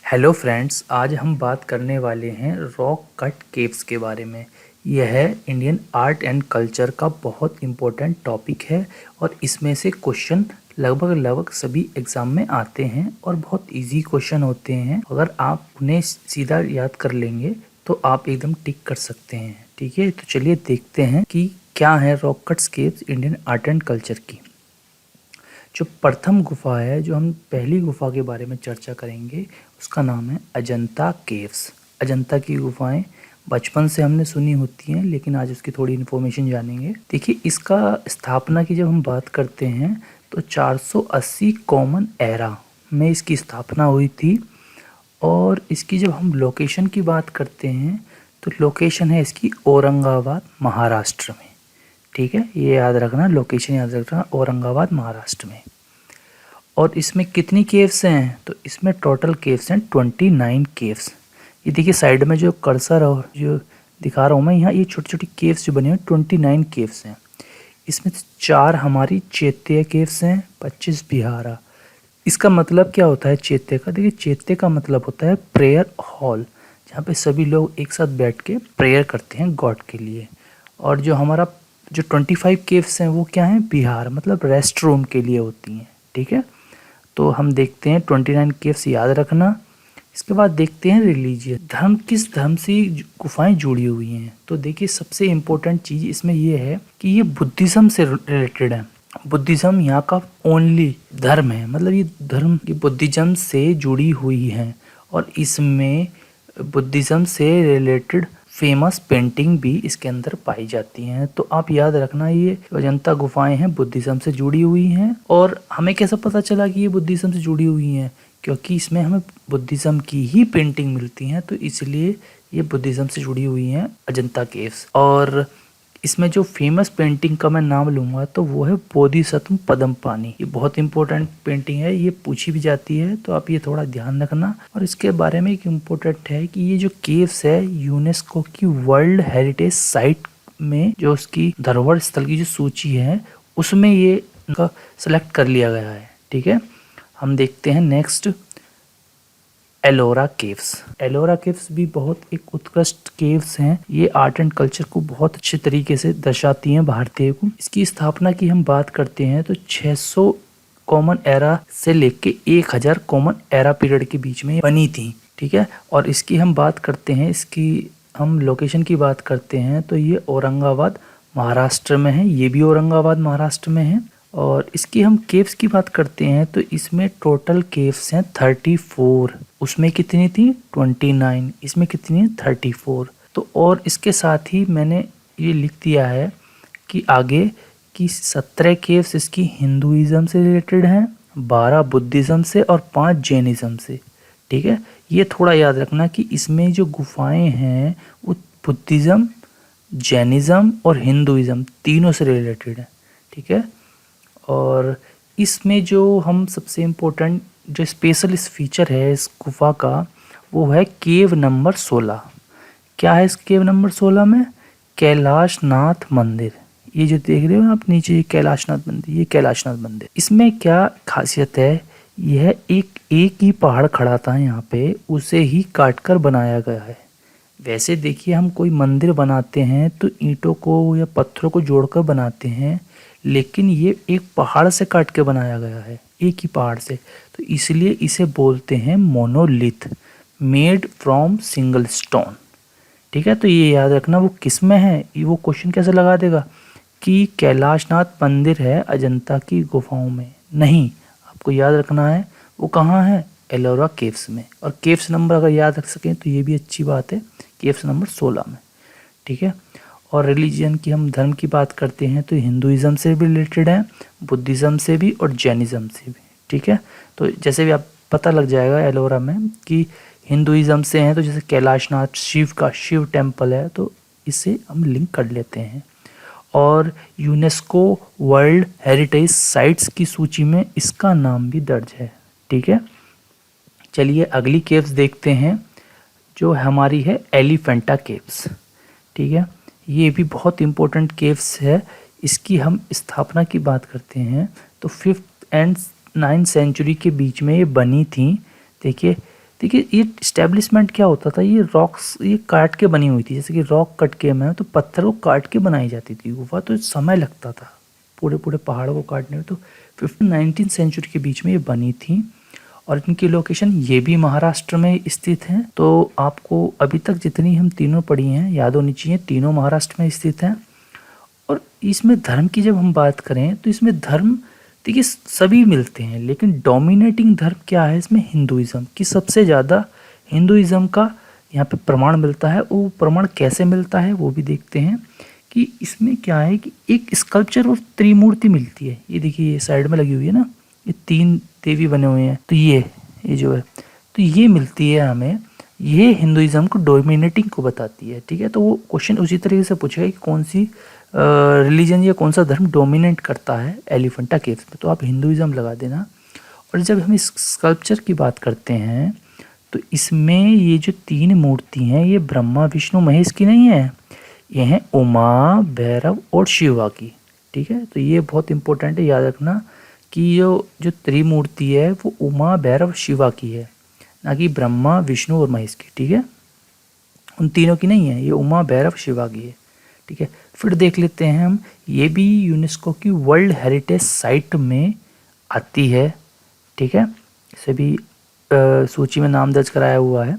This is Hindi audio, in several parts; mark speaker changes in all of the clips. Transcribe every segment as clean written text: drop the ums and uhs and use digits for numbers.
Speaker 1: हेलो फ्रेंड्स, आज हम बात करने वाले हैं रॉक कट केव्स के बारे में। यह है इंडियन आर्ट एंड कल्चर का बहुत इम्पोर्टेंट टॉपिक है और इसमें से क्वेश्चन लगभग सभी एग्ज़ाम में आते हैं और बहुत इजी क्वेश्चन होते हैं। अगर आप उन्हें सीधा याद कर लेंगे तो आप एकदम टिक कर सकते हैं। ठीक है, तो चलिए देखते हैं कि क्या है rock cut caves Indian art and culture की। जो प्रथम गुफा है, जो हम पहली गुफा के बारे में चर्चा करेंगे, उसका नाम है अजंता केव्स। अजंता की गुफाएं बचपन से हमने सुनी होती हैं, लेकिन आज उसकी थोड़ी इन्फॉर्मेशन जानेंगे। देखिए, इसका स्थापना की जब हम बात करते हैं तो 480 कॉमन एरा में इसकी स्थापना हुई थी। और इसकी जब हम लोकेशन की बात करते हैं तो लोकेशन है इसकी औरंगाबाद, महाराष्ट्र में। ठीक है, ये याद रखना, लोकेशन याद रखना, औरंगाबाद, महाराष्ट्र में। और इसमें कितनी केव्स हैं? तो इसमें टोटल केव्स हैं 29 केव्स। ये देखिए साइड में जो कर्सर और जो दिखा रहा हूँ मैं यहाँ, ये छोटी छोटी केव्स जो बनी हुई 29 केव्स हैं। इसमें 4 हमारी चैत्य केव्स हैं, 25 बिहारा। इसका मतलब क्या होता है चैत्य का? देखिए, चैत्य का मतलब होता है प्रेयर हॉल, जहाँ पे सभी लोग एक साथ बैठ के प्रेयर करते हैं गॉड के लिए। और जो हमारा जो 25 केव्स हैं वो क्या हैं? बिहार, मतलब रेस्ट रूम के लिए होती हैं। ठीक है, तो हम देखते हैं 29 केव्स याद रखना। इसके बाद देखते हैं रिलीजियस, धर्म, किस धर्म से गुफाएं जुड़ी हुई हैं। तो देखिए, सबसे इम्पोर्टेंट चीज़ इसमें ये है कि ये बुद्धिज्म से रिलेटेड है। बुद्धिज्म यहाँ का ओनली धर्म है, मतलब ये धर्म ये बुद्धिज्म से जुड़ी हुई है। और इसमें बुद्धिज्म से रिलेटेड फेमस पेंटिंग भी इसके अंदर पाई जाती हैं। तो आप याद रखना, ये अजंता गुफाएं हैं बुद्धिज्म से जुड़ी हुई हैं। और हमें कैसे पता चला कि ये बुद्धिज्म से जुड़ी हुई हैं? क्योंकि इसमें हमें बुद्धिज्म की ही पेंटिंग मिलती हैं, तो इसलिए ये बुद्धिज्म से जुड़ी हुई हैं अजंता केव्स। और इसमें जो फेमस पेंटिंग का मैं नाम लूँगा तो वो है बोधिसत्व पद्मपाणि। ये बहुत इंपॉर्टेंट पेंटिंग है, ये पूछी भी जाती है, तो आप ये थोड़ा ध्यान रखना। और इसके बारे में एक इम्पोर्टेंट है कि ये जो केव्स है यूनेस्को की वर्ल्ड हेरिटेज साइट में, जो उसकी धरोहर स्थल की जो सूची है उसमें ये इनका सेलेक्ट कर लिया गया है। ठीक है, हम देखते हैं next, Ellora caves. Ellora caves भी बहुत एक उत्कृष्ट केव्स हैं। ये आर्ट एंड कल्चर को बहुत अच्छे तरीके से दर्शाती हैं, भारतीय को। इसकी स्थापना की हम बात करते हैं तो 600 कॉमन एरा से लेके 1000 कॉमन एरा पीरियड के बीच में बनी थी। ठीक है, और इसकी हम बात करते हैं, इसकी हम लोकेशन की बात करते हैं तो ये औरंगाबाद, महाराष्ट्र में है। ये भी औरंगाबाद, महाराष्ट्र में है। और इसकी हम केव्स की बात करते हैं तो इसमें टोटल केव्स हैं 34। उसमें कितनी थी? 29। इसमें कितनी है? 34। तो और इसके साथ ही मैंने ये लिख दिया है कि आगे की 17 केव्स इसकी हिंदुइज्म से रिलेटेड हैं, 12 बुद्धिज्म से और 5 जैनिज्म से। ठीक है, ये थोड़ा याद रखना कि इसमें जो गुफाएं हैं वो बुद्धिज्म, जैनिज्म और हिंदुइज्म तीनों से रिलेटेड है। ठीक है, और इसमें जो हम सबसे इम्पोर्टेंट जो स्पेशल इस फीचर है इस गुफा का, वो है केव नंबर 16। क्या है इस केव नंबर 16 में? कैलाशनाथ मंदिर। ये जो देख रहे हो आप नीचे, ये कैलाशनाथ मंदिर, ये कैलाशनाथ मंदिर। इसमें क्या खासियत है? यह एक ही पहाड़ खड़ा था यहाँ पे, उसे ही काट कर बनाया गया है। वैसे देखिए, हम कोई मंदिर बनाते हैं तो ईंटों को या पत्थरों को जोड़कर बनाते हैं, लेकिन ये एक पहाड़ से काट के बनाया गया है, एक ही पहाड़ से। तो इसलिए इसे बोलते हैं monolith, made from single stone. ठीक है, तो ये याद रखना वो किस में है। वो क्वेश्चन कैसे लगा देगा कि कैलाशनाथ मंदिर है अजंता की गुफाओं में? नहीं, आपको याद रखना है वो कहाँ है? एलोरा केव्स में। और केव्स नंबर अगर याद रख सकें तो ये भी अच्छी बात है, केव्स नंबर 16 में। ठीक है, और रिलीजन की हम धर्म की बात करते हैं तो हिंदुइज्म से भी रिलेटेड है, बुद्धिज्म से भी और जैनिज्म से भी। ठीक है, तो जैसे भी आप पता लग जाएगा एलोरा में कि हिंदुइज्म से हैं, तो जैसे कैलाशनाथ शिव का शिव टेम्पल है, तो इसे हम लिंक कर लेते हैं। और यूनेस्को वर्ल्ड हेरिटेज साइट्स की सूची में इसका नाम भी दर्ज है। ठीक है, चलिए अगली केव्स देखते हैं, जो हमारी है एलिफेंटा केव्स। ठीक है, ये भी बहुत इम्पोर्टेंट केव्स है। इसकी हम स्थापना की बात करते हैं तो 5th एंड 9th सेंचुरी के बीच में ये बनी थी। देखिए, देखिए ये इस्टेब्लिशमेंट क्या होता था, ये रॉक्स ये काट के बनी हुई थी, जैसे कि रॉक कट के में तो पत्थर को काट के बनाई जाती थी गुफा, तो समय लगता था पूरे पूरे पहाड़ों को काटने में। तो 15-19 सेंचुरी के बीच में ये बनी थी और इनकी लोकेशन ये भी महाराष्ट्र में स्थित है। तो आपको अभी तक जितनी हम तीनों पढ़ी हैं याद होनी चाहिए, तीनों महाराष्ट्र में स्थित हैं। और इसमें धर्म की जब हम बात करें तो इसमें धर्म देखिए सभी मिलते हैं, लेकिन डोमिनेटिंग धर्म क्या है इसमें, हिंदुइज्म की सबसे ज़्यादा हिंदुइज्म का यहाँ पे प्रमाण मिलता है। वो प्रमाण कैसे मिलता है वो भी देखते हैं कि इसमें क्या है कि एक स्कल्पचर और त्रिमूर्ति मिलती है। ये देखिए ये साइड में लगी हुई है ना, ये 3 देवी बने हुए हैं, तो ये जो है तो ये मिलती है हमें, ये हिंदुइज्म को डोमिनेटिंग को बताती है। ठीक है, तो वो क्वेश्चन उसी तरीके से पूछेगा कि कौन सी रिलीजन या कौन सा धर्म डोमिनेट करता है एलिफेंटा केव्स में, तो आप हिंदुइज्म लगा देना। और जब हम इस स्कल्पचर की बात करते हैं तो इसमें ये जो 3 मूर्ति हैं ये ब्रह्मा विष्णु महेश की नहीं है, ये हैं उमा भैरव और शिवा की। ठीक है, तो ये बहुत इंपॉर्टेंट है, याद रखना कि जो त्रिमूर्ति है वो उमा भैरव शिवा की है, ना कि ब्रह्मा विष्णु और महेश की। ठीक है, उन तीनों की नहीं है, ये उमा भैरव शिवा की है। ठीक है, फिर देख लेते हैं हम, ये भी यूनेस्को की वर्ल्ड हेरिटेज साइट में आती है। ठीक है, इसे भी सूची में नाम दर्ज कराया हुआ है।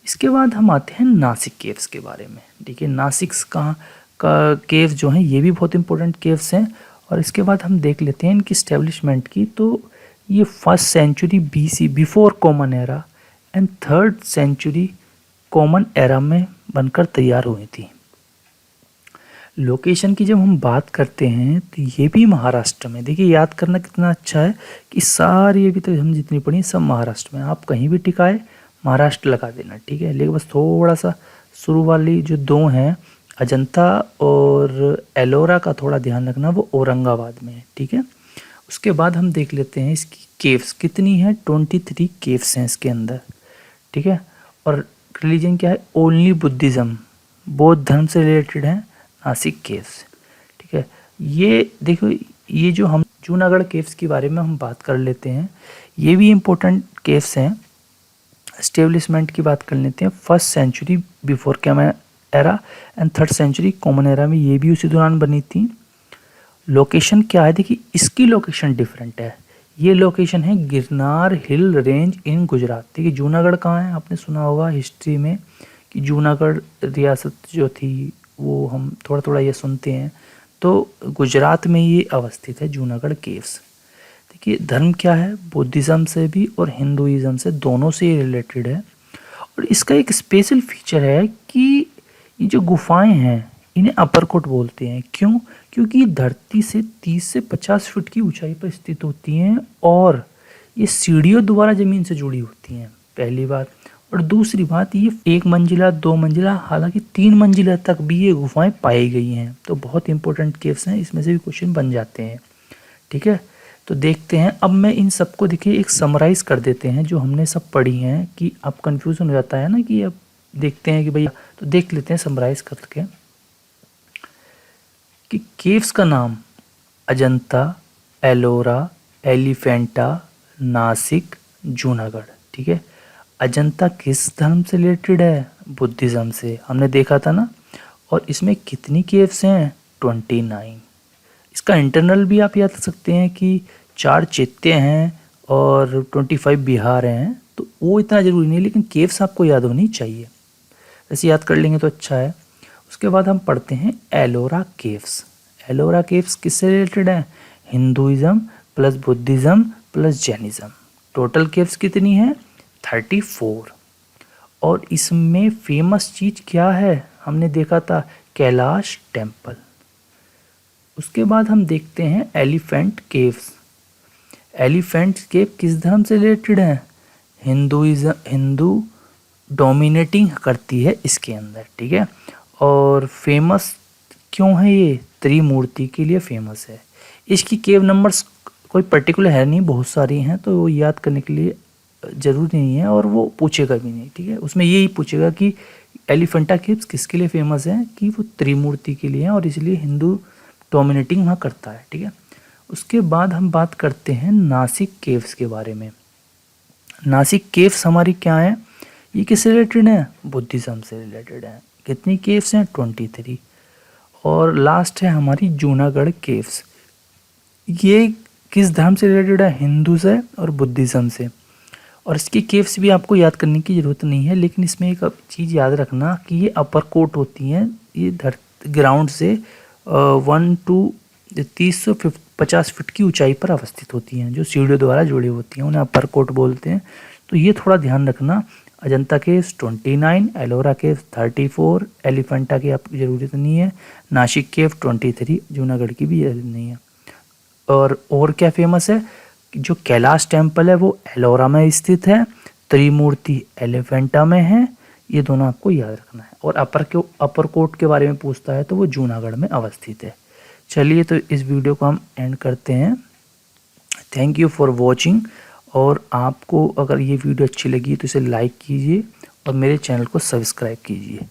Speaker 1: इसके बाद हम आते हैं नासिक केव्स के बारे में। देखिए नासिक का केव्स जो हैं ये भी बहुत इंपॉर्टेंट केव्स हैं। और इसके बाद हम देख लेते हैं इनकी इस्टेब्लिशमेंट की, तो ये 1st century BC before common era and 3rd century common era में बनकर तैयार हुई थी। लोकेशन की जब हम बात करते हैं तो ये भी महाराष्ट्र में, देखिए याद करना कितना अच्छा है कि सारी अभी तक हम जितनी पढ़ी सब महाराष्ट्र में, आप कहीं भी टिकाए महाराष्ट्र लगा देना। ठीक है, लेकिन बस थोड़ा सा शुरू वाली जो 2 हैं अजंता और एलोरा का थोड़ा ध्यान रखना, वो औरंगाबाद में है। ठीक है, उसके बाद हम देख लेते हैं इसकी केव्स कितनी है, 23 केव्स हैं इसके अंदर। ठीक है, और रिलीजन क्या है, ओनली बुद्धिज़्म, बौद्ध धर्म से रिलेटेड है नासिक केव्स। ठीक है, ये देखो ये जो हम जूनागढ़ केव्स के बारे में हम बात कर लेते हैं, ये भी इम्पोर्टेंट केव्स हैं। एस्टेब्लिशमेंट की बात कर लेते हैं, 1st century before common era and 3rd century common era में, ये भी उसी दौरान बनी थी। लोकेशन क्या है, देखिए इसकी लोकेशन डिफरेंट है। ये लोकेशन है गिरनार हिल रेंज इन गुजरात। देखिए जूनागढ़ कहाँ है, आपने सुना होगा हिस्ट्री में कि जूनागढ़ रियासत जो थी वो हम थोड़ा थोड़ा ये सुनते हैं, तो गुजरात में ये अवस्थित है जूनागढ़ केव्स। देखिए धर्म क्या है, बुद्धिज़्म से भी और हिंदुइज्म से दोनों से ये रिलेटेड है। और इसका एक स्पेशल फीचर है कि ये जो गुफाएं हैं इन्हें अपर कोट बोलते हैं। क्यों? क्योंकि ये धरती से 30 से 50 फीट की ऊंचाई पर स्थित होती हैं और ये सीढ़ियों द्वारा ज़मीन से जुड़ी होती हैं, पहली बात। और दूसरी बात, ये 1 मंजिला 2 मंजिला हालांकि 3 मंजिला तक भी ये गुफाएं पाई गई हैं। तो बहुत इंपॉर्टेंट केव्स हैं, इसमें से भी क्वेश्चन बन जाते हैं। ठीक है, तो देखते हैं। अब मैं इन सबको देखिए एक समराइज़ कर देते हैं जो हमने सब पढ़ी हैं, कि अब कन्फ्यूज़न हो जाता है ना कि अब देखते हैं कि भैया, तो देख लेते हैं समराइज़ करके कि केव्स का नाम अजंता, एलोरा, एलिफेंटा, नासिक, जूनागढ़। ठीक है, अजंता किस धर्म से रिलेटेड है, बुद्धिज़्म से, हमने देखा था ना। और इसमें कितनी केव्स हैं, 29। इसका इंटरनल भी आप याद रख सकते हैं कि 4 चैत्य हैं और 25 विहार हैं, तो वो इतना ज़रूरी नहीं, लेकिन केव्स आपको याद होनी चाहिए, वैसे याद कर लेंगे तो अच्छा है। उसके बाद हम पढ़ते हैं एलोरा केव्स। एलोरा केव्स किससे रिलेटेड है, Hinduism plus Buddhism plus Jainism. Total caves कितनी है, 34। और इसमें फेमस चीज़ क्या है, हमने देखा था कैलाश टेम्पल। उसके बाद हम देखते हैं एलिफेंट केव्स। एलिफेंट केव किस धर्म से रिलेटेड है, हिंदुइज्म, हिंदू डोमिनेटिंग करती है इसके अंदर। ठीक है, और फेमस क्यों है, ये त्रिमूर्ति के लिए फेमस है। इसकी केव नंबर्स कोई पर्टिकुलर है नहीं, बहुत सारी हैं, तो वो याद करने के लिए ज़रूरी नहीं है और वो पूछेगा भी नहीं। ठीक है, उसमें यही पूछेगा कि एलिफेंटा केव्स किसके लिए फेमस है, कि वो त्रिमूर्ति के लिए हैं और इसलिए हिंदू डोमिनेटिंग वहाँ करता है। ठीक है, उसके बाद हम बात करते हैं नासिक केव्स के बारे में। नासिक केव्स हमारी क्या है, ये किससे रिलेटेड है, बुद्धिज्म से रिलेटेड है। कितनी केव्स हैं, 23। और लास्ट है हमारी जूनागढ़ केव्स, ये किस धर्म से रिलेटेड है, हिंदू से और बुद्धिज्म से। और इसकी केव्स भी आपको याद करने की ज़रूरत नहीं है, लेकिन इसमें एक चीज़ याद रखना कि ये अपर कोट होती हैं, ये ग्राउंड से 30 से 50 फीट की ऊंचाई पर अवस्थित होती हैं, जो सीढ़ियों द्वारा जुड़ी होती हैं, उन्हें अपर कोट बोलते हैं। तो ये थोड़ा ध्यान रखना। अजंता केव्स 29, एलोरा केव्स 34, एलिफेंटा की आपकी ज़रूरत नहीं है, नासिक केव 23, जूनागढ़ की भी ज़रूरत नहीं है। और क्या फेमस है, जो कैलाश टेम्पल है वो एलोरा में स्थित है, त्रिमूर्ति एलिफेंटा में है, ये दोनों आपको याद रखना है। और अपर कोट के बारे में पूछता है तो वो जूनागढ़ में अवस्थित है। चलिए, तो इस वीडियो को हम एंड करते हैं। Thank you for watching. और आपको अगर ये वीडियो अच्छी लगी तो इसे लाइक कीजिए और मेरे चैनल को सब्सक्राइब कीजिए।